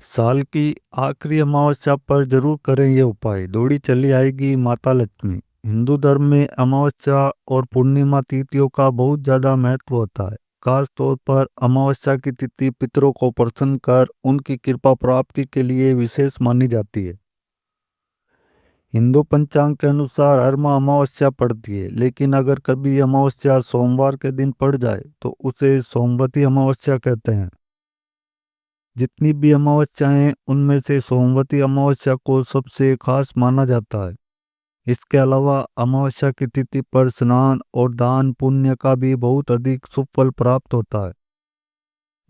साल की आखिरी अमावस्या पर जरूर करें ये उपाय। दौड़ी चली आएगी माता लक्ष्मी। हिंदू धर्म में अमावस्या और पूर्णिमा तिथियों का बहुत ज्यादा महत्व होता है। खास तौर पर अमावस्या की तिथि पितरों को प्रसन्न कर उनकी कृपा प्राप्ति के लिए विशेष मानी जाती है। हिंदू पंचांग के अनुसार हर माह अमावस्या पड़ती है, लेकिन अगर कभी अमावस्या सोमवार के दिन पड़ जाए तो उसे सोमवती अमावस्या कहते हैं। जितनी भी अमावस्याएं उनमें से सोमवती अमावस्या को सबसे खास माना जाता है। इसके अलावा अमावस्या की तिथि पर स्नान और दान पुण्य का भी बहुत अधिक शुभ फल प्राप्त होता है।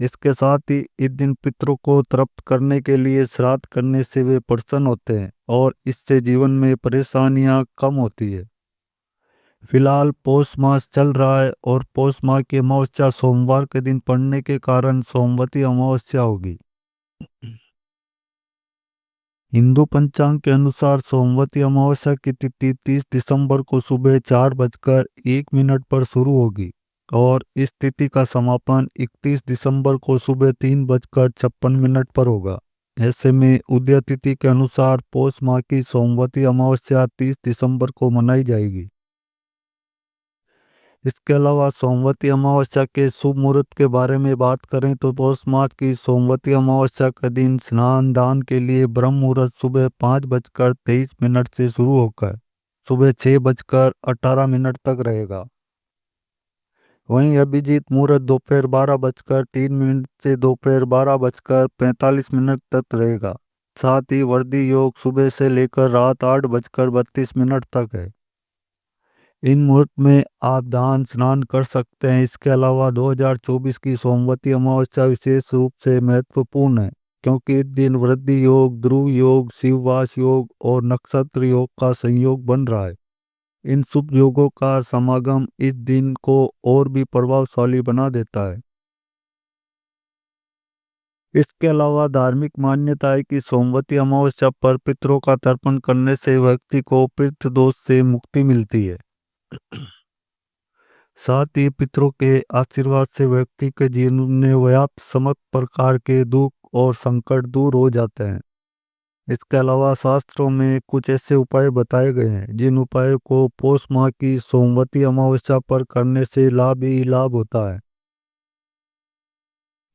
इसके साथ ही इस दिन पितरों को तृप्त करने के लिए श्राद्ध करने से वे प्रसन्न होते हैं और इससे जीवन में परेशानियां कम होती है। फिलहाल पौष मास चल रहा है और पौष माह की अमावस्या सोमवार के दिन पड़ने के कारण सोमवती अमावस्या होगी। हिंदू पंचांग के अनुसार सोमवती अमावस्या की तिथि 30 दिसंबर को सुबह 4:01 पर शुरू होगी और इस तिथि का समापन 31 दिसंबर को सुबह 3:56 पर होगा। ऐसे में उदय तिथि के अनुसार पौष माह की सोमवती अमावस्या 30 दिसंबर को मनाई जाएगी। इसके अलावा सोमवती अमावस्या के शुभ मुहूर्त के बारे में बात करें तो पौष माह की सोमवती अमावस्या का दिन स्नान दान के लिए ब्रह्म मुहूर्त सुबह 5:23 से शुरू होकर सुबह 6:18 तक रहेगा। वहीं अभिजीत मुहूर्त दोपहर 12:03 से दोपहर 12:45 तक रहेगा। साथ ही वर्दी योग सुबह से लेकर रात 8:32 तक है। इन मुहूर्त में आप दान स्नान कर सकते हैं। इसके अलावा 2024 की सोमवती अमावस्या विशेष रूप से महत्वपूर्ण है, क्योंकि इस दिन वृद्धि योग, ध्रुव योग, शिववास योग और नक्षत्र योग का संयोग बन रहा है। इन शुभ योगों का समागम इस दिन को और भी प्रभावशाली बना देता है। इसके अलावा धार्मिक मान्यता है कि सोमवती अमावस्या पर पितरों का तर्पण करने से व्यक्ति को पितृ दोष से मुक्ति मिलती है। साथ ही पितरों के आशीर्वाद से व्यक्ति के जीवन में व्याप्त समस्त प्रकार के दुख और संकट दूर हो जाते हैं। इसके अलावा शास्त्रों में कुछ ऐसे उपाय बताए गए हैं जिन उपायों को पौष माह की सोमवती अमावस्या पर करने से लाभ ही लाभ होता है।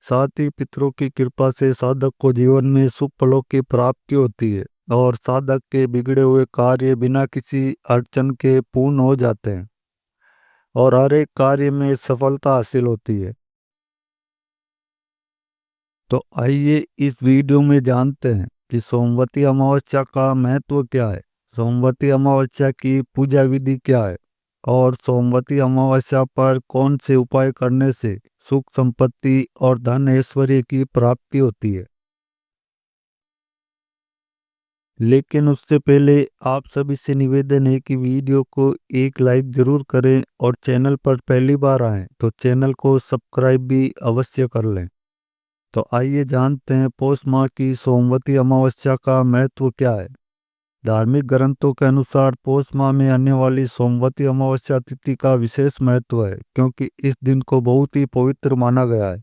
साथ ही पितरों की कृपा से साधक को जीवन में शुभ फलों की प्राप्ति होती है और साधक के बिगड़े हुए कार्य बिना किसी अड़चन के पूर्ण हो जाते हैं और हर एक कार्य में सफलता हासिल होती है। तो आइए इस वीडियो में जानते हैं कि सोमवती अमावस्या का महत्व क्या है, सोमवती अमावस्या की पूजा विधि क्या है और सोमवती अमावस्या पर कौन से उपाय करने से सुख संपत्ति और धन ऐश्वर्य की प्राप्ति होती है। लेकिन उससे पहले आप सभी से निवेदन है कि वीडियो को एक लाइक जरूर करें और चैनल पर पहली बार आएं तो चैनल को सब्सक्राइब भी अवश्य कर लें। तो आइए जानते हैं पौष माह की सोमवती अमावस्या का महत्व क्या है। धार्मिक ग्रंथों के अनुसार पौष माह में आने वाली सोमवती अमावस्या तिथि का विशेष महत्व है, क्योंकि इस दिन को बहुत ही पवित्र माना गया है।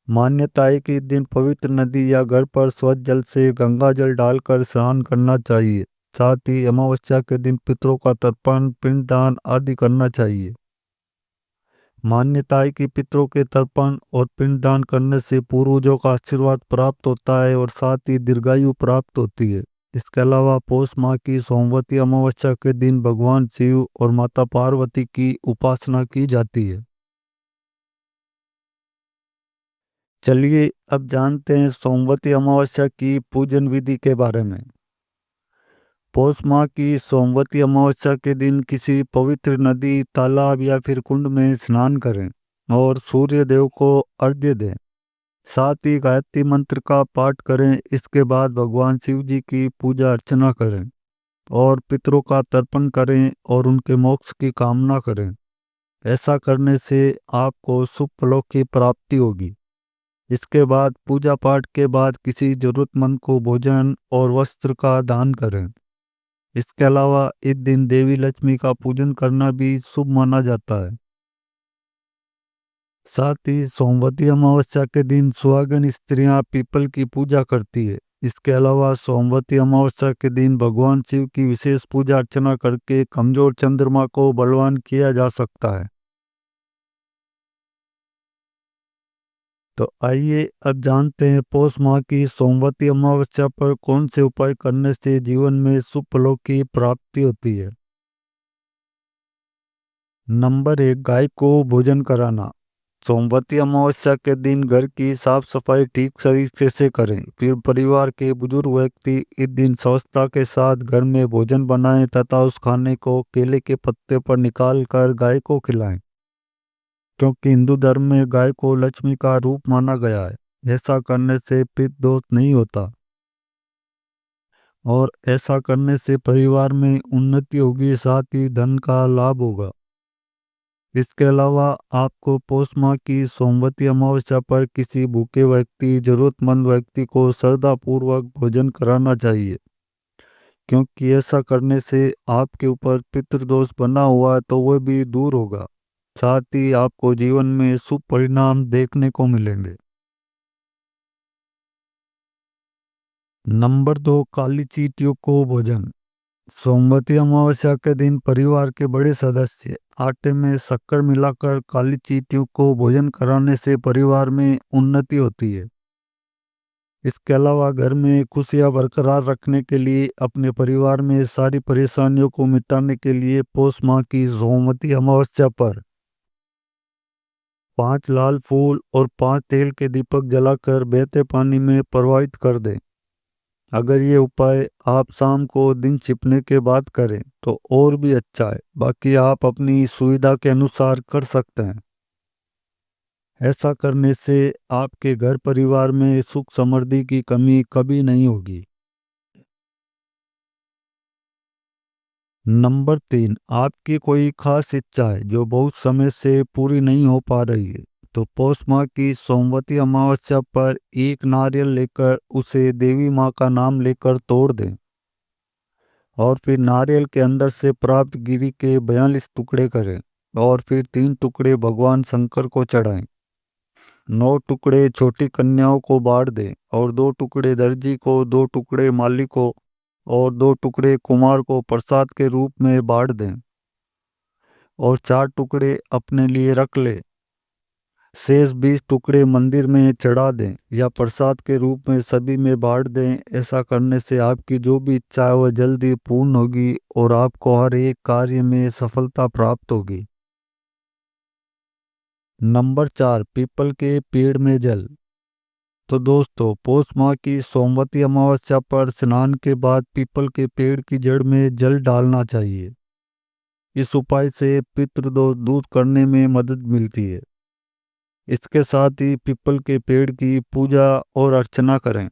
मान्यता है कि इस दिन पवित्र नदी या घर पर स्वच्छ जल से गंगा जल डालकर स्नान करना चाहिए। साथ ही अमावस्या के दिन पितरों का तर्पण, पिंडदान आदि करना चाहिए। मान्यता है कि पितरों के तर्पण और पिंडदान करने से पूर्वजों का आशीर्वाद प्राप्त होता है और साथ ही दीर्घायु प्राप्त होती है। इसके अलावा पौष माह की सोमवती अमावस्या के दिन भगवान शिव और माता पार्वती की उपासना की जाती है। चलिए अब जानते हैं सोमवती अमावस्या की पूजन विधि के बारे में। पौष माह की सोमवती अमावस्या के दिन किसी पवित्र नदी, तालाब या फिर कुंड में स्नान करें और सूर्य देव को अर्घ्य दें। साथ ही गायत्री मंत्र का पाठ करें। इसके बाद भगवान शिव जी की पूजा अर्चना करें और पितरों का तर्पण करें और उनके मोक्ष की कामना करें। ऐसा करने से आपको शुभ फलों की प्राप्ति होगी। इसके बाद पूजा पाठ के बाद किसी जरूरतमंद को भोजन और वस्त्र का दान करें। इसके अलावा इस दिन देवी लक्ष्मी का पूजन करना भी शुभ माना जाता है। साथ ही सोमवती अमावस्या के दिन सुहागन स्त्रियां पीपल की पूजा करती है। इसके अलावा सोमवती अमावस्या के दिन भगवान शिव की विशेष पूजा अर्चना करके कमजोर चंद्रमा को बलवान किया जा सकता है। तो आइए अब जानते हैं पौष माह की सोमवती अमावस्या पर कौन से उपाय करने से जीवन में शुभ फलों की प्राप्ति होती है। नंबर 1, गाय को भोजन कराना। सोमवती अमावस्या के दिन घर की साफ सफाई ठीक तरीके से करें। फिर परिवार के बुजुर्ग व्यक्ति इस दिन स्वच्छता के साथ घर में भोजन बनाएं तथा उस खाने को केले के पत्ते पर निकाल कर गाय को खिलाएं, क्योंकि हिंदू धर्म में गाय को लक्ष्मी का रूप माना गया है। ऐसा करने से पितृ दोष नहीं होता और ऐसा करने से परिवार में उन्नति होगी, साथ ही धन का लाभ होगा। इसके अलावा आपको पौष माह की सोमवती अमावस्या पर किसी भूखे व्यक्ति, जरूरतमंद व्यक्ति को श्रद्धापूर्वक भोजन कराना चाहिए, क्योंकि ऐसा करने से आपके ऊपर पितृदोष बना हुआ है तो वह भी दूर होगा। साथ ही आपको जीवन में शुभ परिणाम देखने को मिलेंगे। नंबर 2, काली चींटियों को भोजन। सोमवती अमावस्या के दिन परिवार के बड़े सदस्य आटे में शक्कर मिलाकर काली चींटियों को भोजन कराने से परिवार में उन्नति होती है। इसके अलावा घर में खुशियां बरकरार रखने के लिए, अपने परिवार में सारी परेशानियों को मिटाने के लिए पौष माह की सोमवती अमावस्या पर 5 लाल फूल और 5 तेल के दीपक जलाकर बहते पानी में प्रवाहित कर दें। अगर ये उपाय आप शाम को दिन छिपने के बाद करें तो और भी अच्छा है, बाकी आप अपनी सुविधा के अनुसार कर सकते हैं। ऐसा करने से आपके घर परिवार में सुख समृद्धि की कमी कभी नहीं होगी। नंबर 3, आपकी कोई खास इच्छा है जो बहुत समय से पूरी नहीं हो पा रही है, तो पौष माह की सोमवती अमावस्या पर एक नारियल लेकर उसे देवी माँ का नाम लेकर तोड़ दें और फिर नारियल के अंदर से प्राप्त गिरी के 42 टुकड़े करें और फिर 3 टुकड़े भगवान शंकर को चढ़ाएं। 9 टुकड़े छोटी कन्याओं को बांट दें और 2 टुकड़े दर्जी को, 2 टुकड़े माली को और 2 टुकड़े कुमार को प्रसाद के रूप में बांट दें और 4 टुकड़े अपने लिए रख ले। शेष 20 टुकड़े मंदिर में चढ़ा दें या प्रसाद के रूप में सभी में बांट दें। ऐसा करने से आपकी जो भी इच्छा है वह जल्दी पूर्ण होगी और आपको हर एक कार्य में सफलता प्राप्त होगी। नंबर 4, पीपल के पेड़ में जल। तो दोस्तों, पौष माह की सोमवती अमावस्या पर स्नान के बाद पीपल के पेड़ की जड़ में जल डालना चाहिए। इस उपाय से पितृदोष दूर करने में मदद मिलती है। इसके साथ ही पीपल के पेड़ की पूजा और अर्चना करें।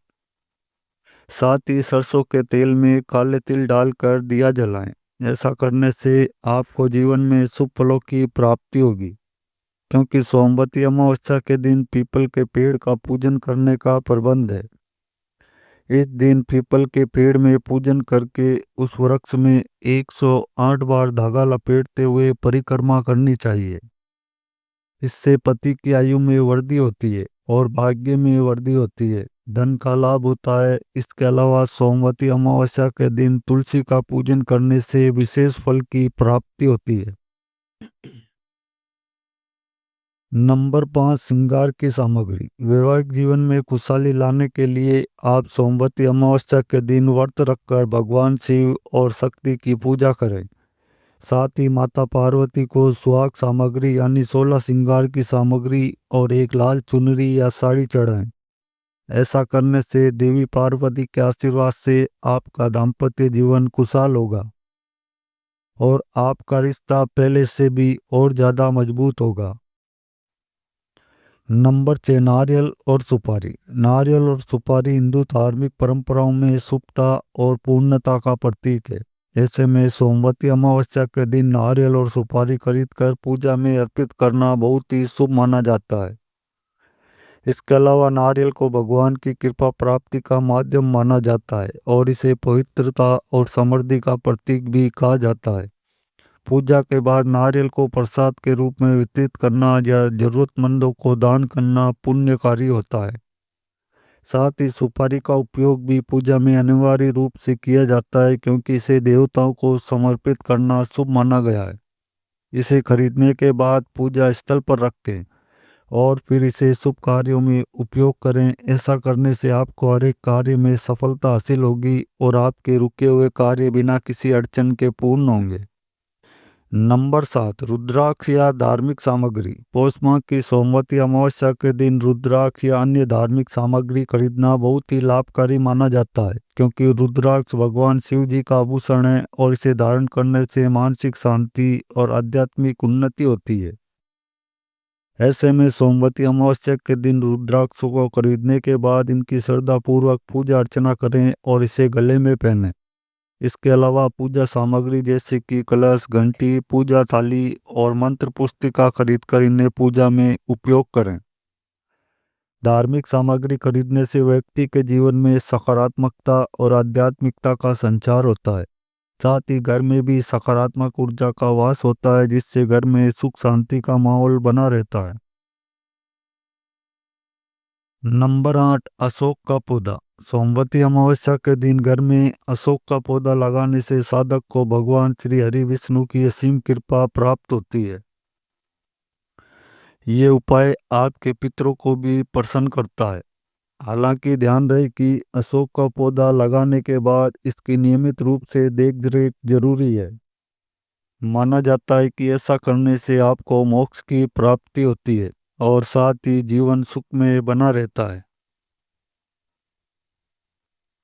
साथ ही सरसों के तेल में काले तिल डालकर दिया जलाएं। ऐसा करने से आपको जीवन में शुभ फलों की प्राप्ति होगी, क्योंकि सोमवती अमावस्या के दिन पीपल के पेड़ का पूजन करने का प्रबंध है। इस दिन पीपल के पेड़ में पूजन करके उस वृक्ष में 108 बार धागा लपेटते हुए परिक्रमा करनी चाहिए। इससे पति की आयु में वृद्धि होती है और भाग्य में वृद्धि होती है, धन का लाभ होता है। इसके अलावा सोमवती अमावस्या के दिन तुलसी का पूजन करने से विशेष फल की प्राप्ति होती है। नंबर 5, श्रृंगार की सामग्री। वैवाहिक जीवन में खुशहाली लाने के लिए आप सोमवती अमावस्या के दिन व्रत रखकर भगवान शिव और शक्ति की पूजा करें। साथ ही माता पार्वती को सुहाग सामग्री यानी 16 श्रृंगार की सामग्री और एक लाल चुनरी या साड़ी चढ़ाएं। ऐसा करने से देवी पार्वती के आशीर्वाद से आपका दाम्पत्य जीवन खुशहाल होगा और आपका रिश्ता पहले से भी और ज़्यादा मजबूत होगा। नंबर 6, नारियल और सुपारी। नारियल और सुपारी हिंदू धार्मिक परंपराओं में शुभता और पूर्णता का प्रतीक है। ऐसे में सोमवती अमावस्या के दिन नारियल और सुपारी खरीदकर पूजा में अर्पित करना बहुत ही शुभ माना जाता है। इसके अलावा नारियल को भगवान की कृपा प्राप्ति का माध्यम माना जाता है और इसे पवित्रता और समृद्धि का प्रतीक भी कहा जाता है। पूजा के बाद नारियल को प्रसाद के रूप में वितरित करना या जरूरतमंदों को दान करना पुण्यकारी होता है। साथ ही सुपारी का उपयोग भी पूजा में अनिवार्य रूप से किया जाता है, क्योंकि इसे देवताओं को समर्पित करना शुभ माना गया है। इसे खरीदने के बाद पूजा स्थल पर रखें और फिर इसे शुभ कार्यों में उपयोग करें। ऐसा करने से आपको हर एक कार्य में सफलता हासिल होगी और आपके रुके हुए कार्य बिना किसी अड़चन के पूर्ण होंगे। नंबर 7, रुद्राक्ष या धार्मिक सामग्री। पौष माह की सोमवती अमावस्या के दिन रुद्राक्ष या अन्य धार्मिक सामग्री खरीदना बहुत ही लाभकारी माना जाता है, क्योंकि रुद्राक्ष भगवान शिव जी का आभूषण है और इसे धारण करने से मानसिक शांति और आध्यात्मिक उन्नति होती है। ऐसे में सोमवती अमावस्या के दिन रुद्राक्ष को खरीदने के बाद इनकी श्रद्धापूर्वक पूजा अर्चना करें और इसे गले में पहनें। इसके अलावा पूजा सामग्री जैसे कि कलश, घंटी, पूजा थाली और मंत्र पुस्तिका खरीदकर इन्हें पूजा में उपयोग करें। धार्मिक सामग्री खरीदने से व्यक्ति के जीवन में सकारात्मकता और आध्यात्मिकता का संचार होता है। साथ ही घर में भी सकारात्मक ऊर्जा का वास होता है, जिससे घर में सुख शांति का माहौल बना रहता है। नंबर 8, अशोक का पौधा। सोमवती अमावस्या के दिन घर में अशोक का पौधा लगाने से साधक को भगवान श्री हरि विष्णु की असीम कृपा प्राप्त होती है। ये उपाय आपके पितरों को भी प्रसन्न करता है। हालांकि ध्यान रहे कि अशोक का पौधा लगाने के बाद इसकी नियमित रूप से देखरेख जरूरी है। माना जाता है कि ऐसा करने से आपको मोक्ष की प्राप्ति होती है और साथ ही जीवन सुख में बना रहता है।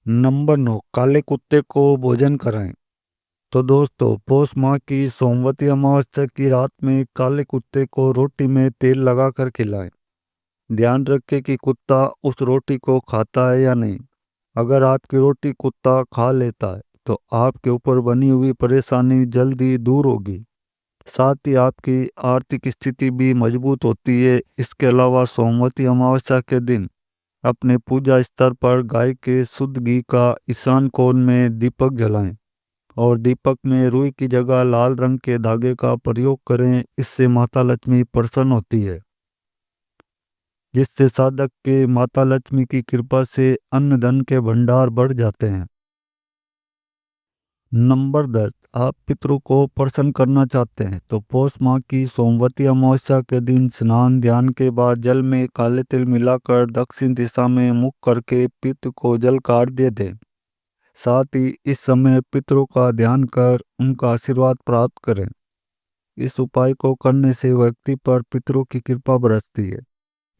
नंबर 9, काले कुत्ते को भोजन कराएं। तो दोस्तों, पौष माह की सोमवती अमावस्या की रात में काले कुत्ते को रोटी में तेल लगाकर खिलाएं। ध्यान रखें कि कुत्ता उस रोटी को खाता है या नहीं। अगर आपकी रोटी कुत्ता खा लेता है तो आपके ऊपर बनी हुई परेशानी जल्दी दूर होगी। साथ ही आपकी आर्थिक स्थिति भी मजबूत होती है। इसके अलावा सोमवती अमावस्या के दिन अपने पूजा स्थल पर गाय के शुद्ध घी का ईशान कोण में दीपक जलाएं और दीपक में रुई की जगह लाल रंग के धागे का प्रयोग करें। इससे माता लक्ष्मी प्रसन्न होती है, जिससे साधक के माता लक्ष्मी की कृपा से अन्न धन के भंडार बढ़ जाते हैं। नंबर 10, आप पितरों को प्रसन्न करना चाहते हैं तो पौष माह की सोमवती अमावस्या के दिन स्नान ध्यान के बाद जल में काले तिल मिलाकर दक्षिण दिशा में मुख करके पितृ को जल का अर्घ्य दें। साथ ही इस समय पितरों का ध्यान कर उनका आशीर्वाद प्राप्त करें। इस उपाय को करने से व्यक्ति पर पितरों की कृपा बरसती है।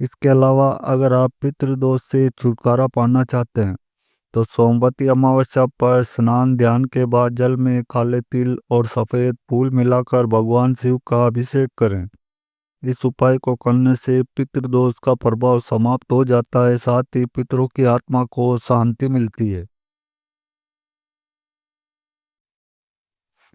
इसके अलावा अगर आप पितृदोष से छुटकारा पाना चाहते हैं तो सोमवती अमावस्या पर स्नान ध्यान के बाद जल में काले तिल और सफेद फूल मिलाकर भगवान शिव का अभिषेक करें। इस उपाय को करने से पितृदोष का प्रभाव समाप्त हो जाता है। साथ ही पितरों की आत्मा को शांति मिलती है।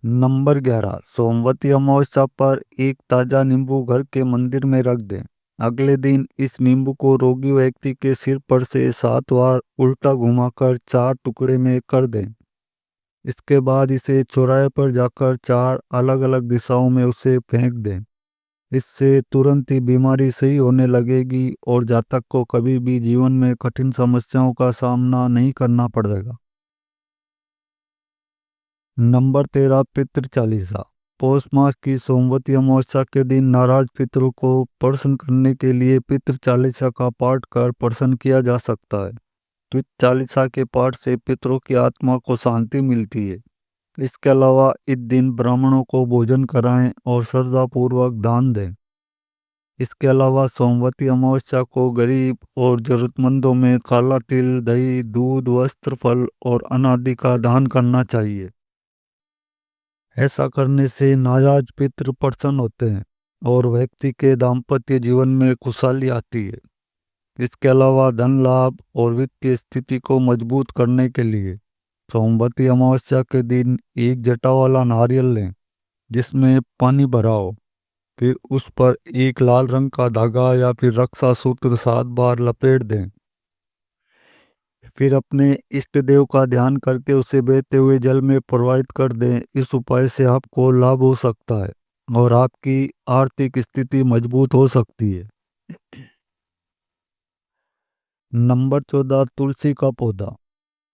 नंबर 11, सोमवती अमावस्या पर एक ताजा नींबू घर के मंदिर में रख दें। अगले दिन इस नींबू को रोगी व्यक्ति के सिर पर से 7 बार उल्टा घुमाकर 4 टुकड़े में कर दें। इसके बाद इसे चौराहे पर जाकर 4 अलग अलग दिशाओं में उसे फेंक दें। इससे तुरंत ही बीमारी सही होने लगेगी और जातक को कभी भी जीवन में कठिन समस्याओं का सामना नहीं करना पड़ेगा। नंबर 13, पितृ चालीसा। पौष मास की सोमवती अमावस्या के दिन नाराज पितरों को प्रसन्न करने के लिए पितृ चालीसा का पाठ कर प्रसन्न किया जा सकता है। पितृ चालीसा के पाठ से पितरों की आत्मा को शांति मिलती है। इसके अलावा इस दिन ब्राह्मणों को भोजन कराएं और श्रद्धापूर्वक दान दें। इसके अलावा सोमवती अमावस्या को गरीब और जरूरतमंदों में काला तिल, दही, दूध, वस्त्र, फल और अनादि का दान करना चाहिए। ऐसा करने से नाराज पितृ प्रसन्न होते हैं और व्यक्ति के दाम्पत्य जीवन में खुशहाली आती है। इसके अलावा धन लाभ और वित्तीय स्थिति को मजबूत करने के लिए सोमवती अमावस्या के दिन एक जटा वाला नारियल लें जिसमें पानी भरा हो। फिर उस पर एक लाल रंग का धागा या फिर रक्षा सूत्र 7 बार लपेट दें। फिर अपने इष्ट देव का ध्यान करके उसे बहते हुए जल में प्रवाहित कर दें। इस उपाय से आपको लाभ हो सकता है और आपकी आर्थिक स्थिति मजबूत हो सकती है। नंबर 14, तुलसी का पौधा।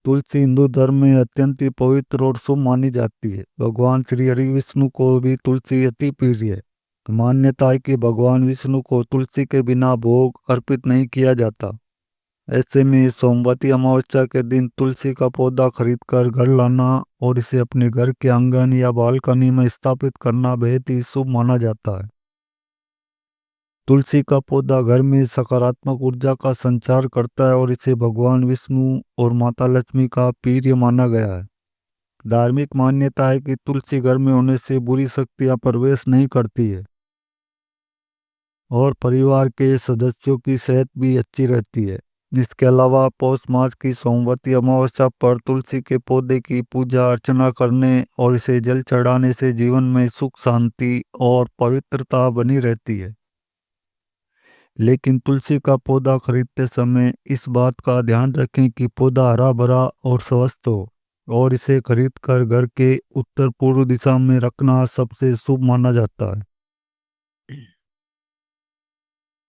तुलसी हिंदू धर्म में अत्यंत ही पवित्र और शुभ मानी जाती है। भगवान श्री हरि विष्णु को भी तुलसी अति प्रिय है। मान्यता है कि भगवान विष्णु को तुलसी के बिना भोग अर्पित नहीं किया जाता। ऐसे में सोमवती अमावस्या के दिन तुलसी का पौधा खरीदकर घर लाना और इसे अपने घर के आंगन या बालकनी में स्थापित करना बेहद ही शुभ माना जाता है। तुलसी का पौधा घर में सकारात्मक ऊर्जा का संचार करता है और इसे भगवान विष्णु और माता लक्ष्मी का प्रिय माना गया है। धार्मिक मान्यता है कि तुलसी घर में होने से बुरी शक्तियां प्रवेश नहीं करती है और परिवार के सदस्यों की सेहत भी अच्छी रहती है। इसके अलावा पौष मास की सोमवती अमावस्या पर तुलसी के पौधे की पूजा अर्चना करने और इसे जल चढ़ाने से जीवन में सुख शांति और पवित्रता बनी रहती है। लेकिन तुलसी का पौधा खरीदते समय इस बात का ध्यान रखें कि पौधा हरा भरा और स्वस्थ हो और इसे खरीदकर घर के उत्तर पूर्व दिशा में रखना सबसे शुभ माना जाता है।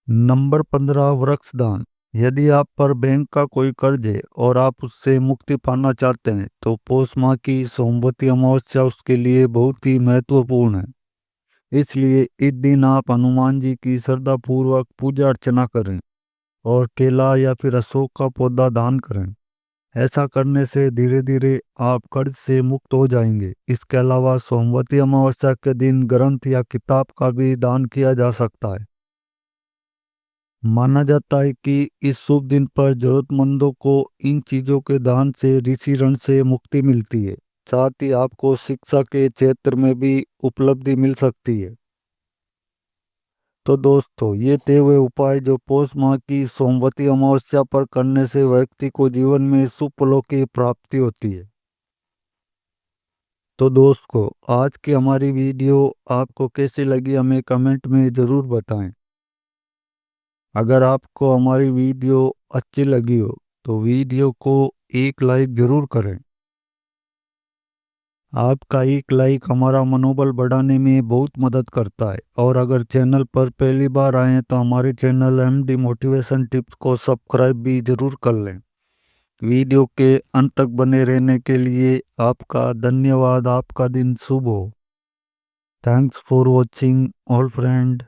नंबर 15, वृक्ष दान। यदि आप पर बैंक का कोई कर्ज है और आप उससे मुक्ति पाना चाहते हैं तो पौष माह की सोमवती अमावस्या उसके लिए बहुत ही महत्वपूर्ण है। इसलिए इस दिन आप हनुमान जी की श्रद्धा पूर्वक पूजा अर्चना करें और केला या फिर अशोक का पौधा दान करें। ऐसा करने से धीरे धीरे आप कर्ज से मुक्त हो जाएंगे। इसके अलावा सोमवती अमावस्या के दिन ग्रंथ या किताब का भी दान किया जा सकता है। माना जाता है कि इस शुभ दिन पर जरूरतमंदों को इन चीजों के दान से ऋषि ऋण से मुक्ति मिलती है। साथ ही आपको शिक्षा के क्षेत्र में भी उपलब्धि मिल सकती है। तो दोस्तों, ये थे हुए उपाय जो पौष माह की सोमवती अमावस्या पर करने से व्यक्ति को जीवन में शुभ फलों की प्राप्ति होती है। तो दोस्तों, आज की हमारी वीडियो आपको कैसी लगी हमें कमेंट में ज़रूर बताएं। अगर आपको हमारी वीडियो अच्छी लगी हो तो वीडियो को एक लाइक ज़रूर करें। आपका एक लाइक हमारा मनोबल बढ़ाने में बहुत मदद करता है। और अगर चैनल पर पहली बार आए हैं तो हमारे चैनल एमडी मोटिवेशन टिप्स को सब्सक्राइब भी ज़रूर कर लें। वीडियो के अंत तक बने रहने के लिए आपका धन्यवाद। आपका दिन शुभ हो। Thanks for watching all friend.